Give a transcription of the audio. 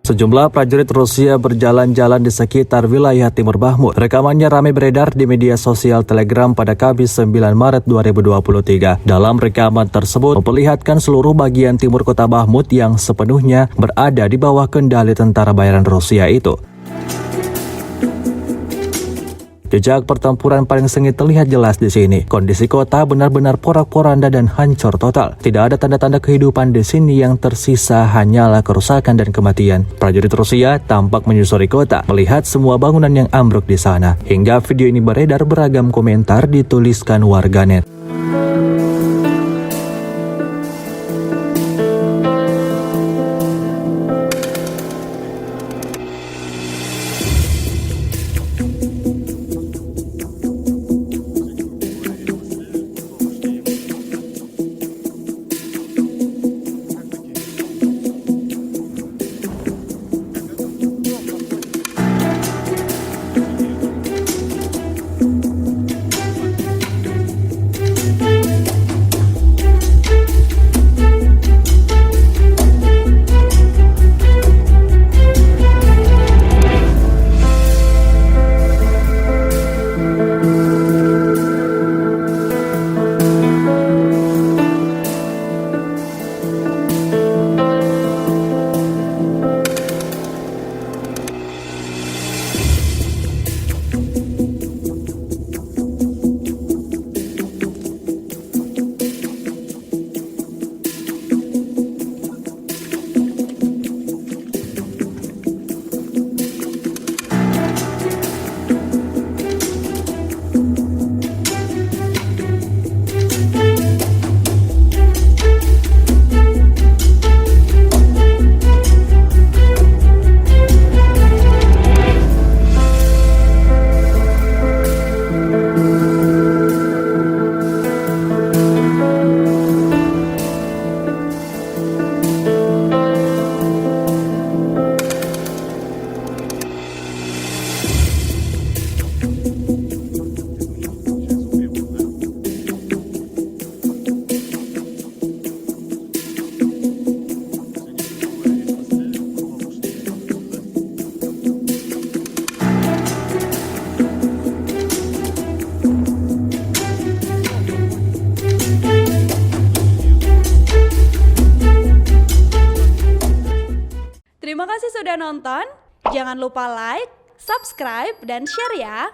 Sejumlah prajurit Rusia berjalan-jalan di sekitar wilayah Timur Bahmut. Rekamannya ramai beredar di media sosial Telegram pada Kamis 9 Maret 2023. Dalam rekaman tersebut memperlihatkan seluruh bagian timur kota Bahmut yang sepenuhnya berada di bawah kendali tentara bayaran Rusia itu. Jejak pertempuran paling sengit terlihat jelas di sini. Kondisi kota benar-benar porak-poranda dan hancur total. Tidak ada tanda-tanda kehidupan di sini, yang tersisa hanyalah kerusakan dan kematian. Prajurit Rusia tampak menyusuri kota, melihat semua bangunan yang ambruk di sana. Hingga video ini beredar, beragam komentar dituliskan warganet. Terima kasih sudah nonton. Jangan lupa like, subscribe, dan share ya.